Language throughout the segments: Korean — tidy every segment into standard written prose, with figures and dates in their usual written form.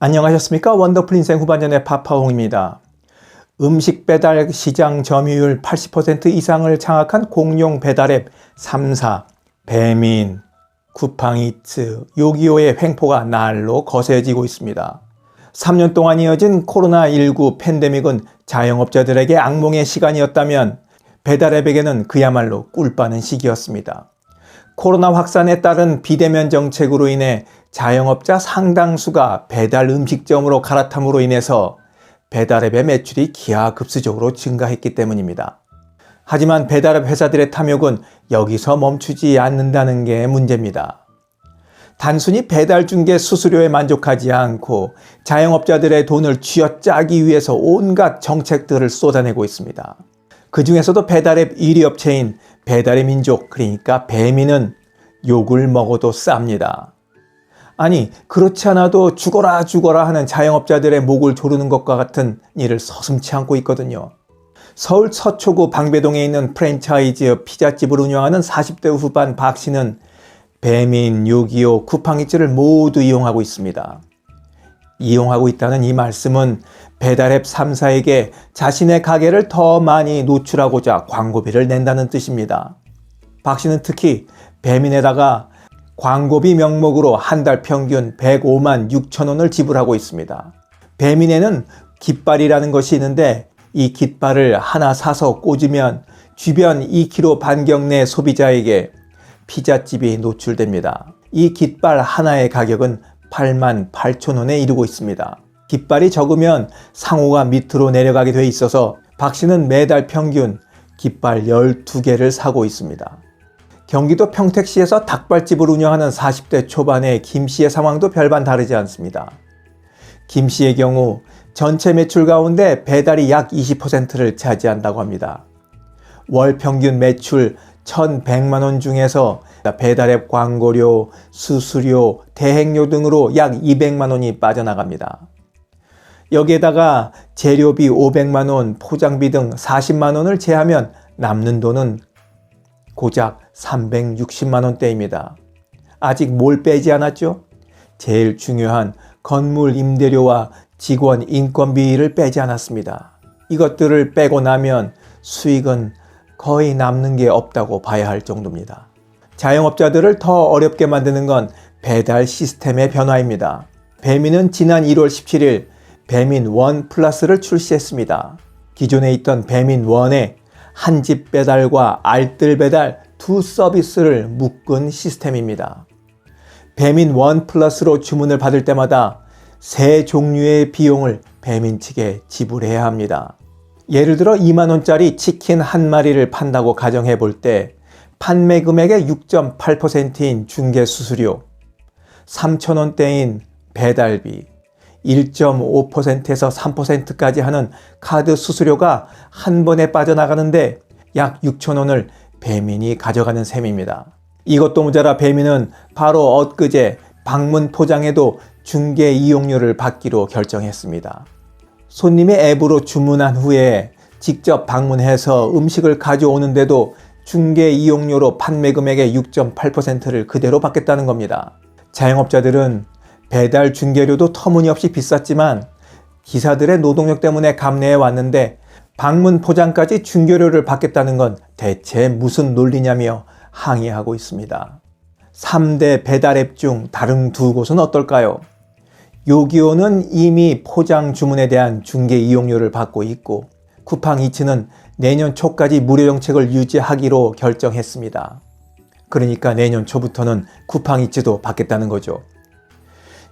안녕하셨습니까? 원더풀 인생 후반전의 파파홍입니다. 음식 배달 시장 점유율 80% 이상을 장악한 공룡 배달앱 3사, 배민, 쿠팡이츠, 요기요의 횡포가 날로 거세지고 있습니다. 3년 동안 이어진 코로나19 팬데믹은 자영업자들에게 악몽의 시간이었다면 배달앱에게는 그야말로 꿀 빠는 시기였습니다. 코로나 확산에 따른 비대면 정책으로 인해 자영업자 상당수가 배달 음식점으로 갈아탐으로 인해서 배달앱의 매출이 기하급수적으로 증가했기 때문입니다. 하지만 배달앱 회사들의 탐욕은 여기서 멈추지 않는다는 게 문제입니다. 단순히 배달 중개 수수료에 만족하지 않고 자영업자들의 돈을 쥐어짜기 위해서 온갖 정책들을 쏟아내고 있습니다. 그 중에서도 배달앱 1위 업체인 배달의 민족, 그러니까 배민은 욕을 먹어도 쌉니다. 아니, 그렇지 않아도 죽어라 하는 자영업자들의 목을 조르는 것과 같은 일을 서슴지 않고 있거든요. 서울 서초구 방배동에 있는 프랜차이즈 피자집을 운영하는 40대 후반 박 씨는 배민, 요기요, 쿠팡이츠를 모두 이용하고 있습니다. 이용하고 있다는 이 말씀은 배달앱 3사에게 자신의 가게를 더 많이 노출하고자 광고비를 낸다는 뜻입니다. 박 씨는 특히 배민에다가 광고비 명목으로 한 달 평균 105만 6천 원을 지불하고 있습니다. 배민에는 깃발이라는 것이 있는데 이 깃발을 하나 사서 꽂으면 주변 2km 반경 내 소비자에게 피자집이 노출됩니다. 이 깃발 하나의 가격은 8만 8천 원에 이르고 있습니다. 깃발이 적으면 상호가 밑으로 내려가게 돼 있어서 박 씨는 매달 평균 깃발 12개를 사고 있습니다. 경기도 평택시에서 닭발집을 운영하는 40대 초반의 김 씨의 상황도 별반 다르지 않습니다. 김 씨의 경우 전체 매출 가운데 배달이 약 20%를 차지한다고 합니다. 월 평균 매출 1,100만 원 중에서 배달앱 광고료, 수수료, 대행료 등으로 약 200만 원이 빠져나갑니다. 여기에다가 재료비 500만 원, 포장비 등 40만 원을 제하면 남는 돈은 고작 360만 원대입니다. 아직 뭘 빼지 않았죠? 제일 중요한 건물 임대료와 직원 인건비를 빼지 않았습니다. 이것들을 빼고 나면 수익은 거의 남는 게 없다고 봐야 할 정도입니다. 자영업자들을 더 어렵게 만드는 건 배달 시스템의 변화입니다. 배민은 지난 1월 17일 배민 원 플러스를 출시했습니다. 기존에 있던 배민 원에 한 집 배달과 알뜰 배달 두 서비스를 묶은 시스템입니다. 배민 원 플러스로 주문을 받을 때마다 세 종류의 비용을 배민 측에 지불해야 합니다. 예를 들어 2만 원짜리 치킨 한 마리를 판다고 가정해 볼 때 판매 금액의 6.8%인 중개 수수료, 3천 원대인 배달비, 1.5%에서 3%까지 하는 카드 수수료가 한 번에 빠져나가는데 약 6천 원을 배민이 가져가는 셈입니다. 이것도 모자라 배민은 바로 엊그제 방문 포장에도 중개 이용료를 받기로 결정했습니다. 손님이 앱으로 주문한 후에 직접 방문해서 음식을 가져오는데도 중개 이용료로 판매 금액의 6.8%를 그대로 받겠다는 겁니다. 자영업자들은 배달 중개료도 터무니없이 비쌌지만 기사들의 노동력 때문에 감내해 왔는데 방문 포장까지 중개료를 받겠다는 건 대체 무슨 논리냐며 항의하고 있습니다. 3대 배달앱 중 다른 두 곳은 어떨까요? 요기요는 이미 포장 주문에 대한 중개 이용료를 받고 있고 쿠팡이츠는 내년 초까지 무료 정책을 유지하기로 결정했습니다. 그러니까 내년 초부터는 쿠팡이츠도 받겠다는 거죠.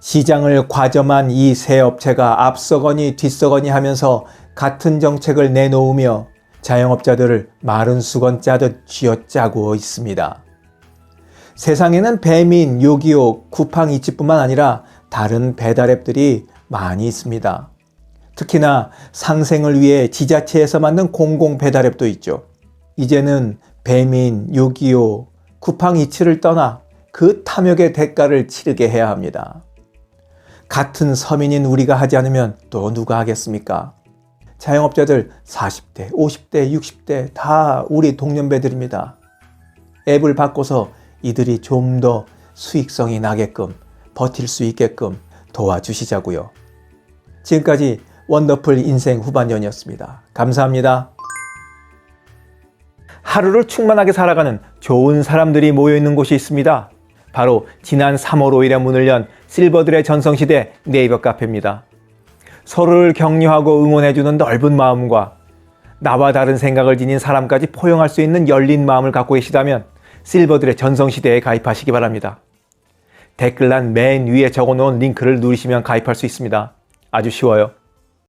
시장을 과점한 이 세 업체가 앞서거니 뒤서거니 하면서 같은 정책을 내놓으며 자영업자들을 마른 수건 짜듯 쥐어짜고 있습니다. 세상에는 배민, 요기요, 쿠팡이츠뿐만 아니라 다른 배달앱들이 많이 있습니다. 특히나 상생을 위해 지자체에서 만든 공공 배달앱도 있죠. 이제는 배민, 요기요, 쿠팡이츠를 떠나 그 탐욕의 대가를 치르게 해야 합니다. 같은 서민인 우리가 하지 않으면 또 누가 하겠습니까? 자영업자들 40대, 50대, 60대 다 우리 동년배들입니다. 앱을 바꿔서 이들이 좀 더 수익성이 나게끔 버틸 수 있게끔 도와주시자고요. 지금까지 원더풀 인생 후반전이었습니다. 감사합니다. 하루를 충만하게 살아가는 좋은 사람들이 모여있는 곳이 있습니다. 바로 지난 3월 5일에 문을 연 실버들의 전성시대 네이버 카페입니다. 서로를 격려하고 응원해주는 넓은 마음과 나와 다른 생각을 지닌 사람까지 포용할 수 있는 열린 마음을 갖고 계시다면 실버들의 전성시대에 가입하시기 바랍니다. 댓글란 맨 위에 적어놓은 링크를 누르시면 가입할 수 있습니다. 아주 쉬워요.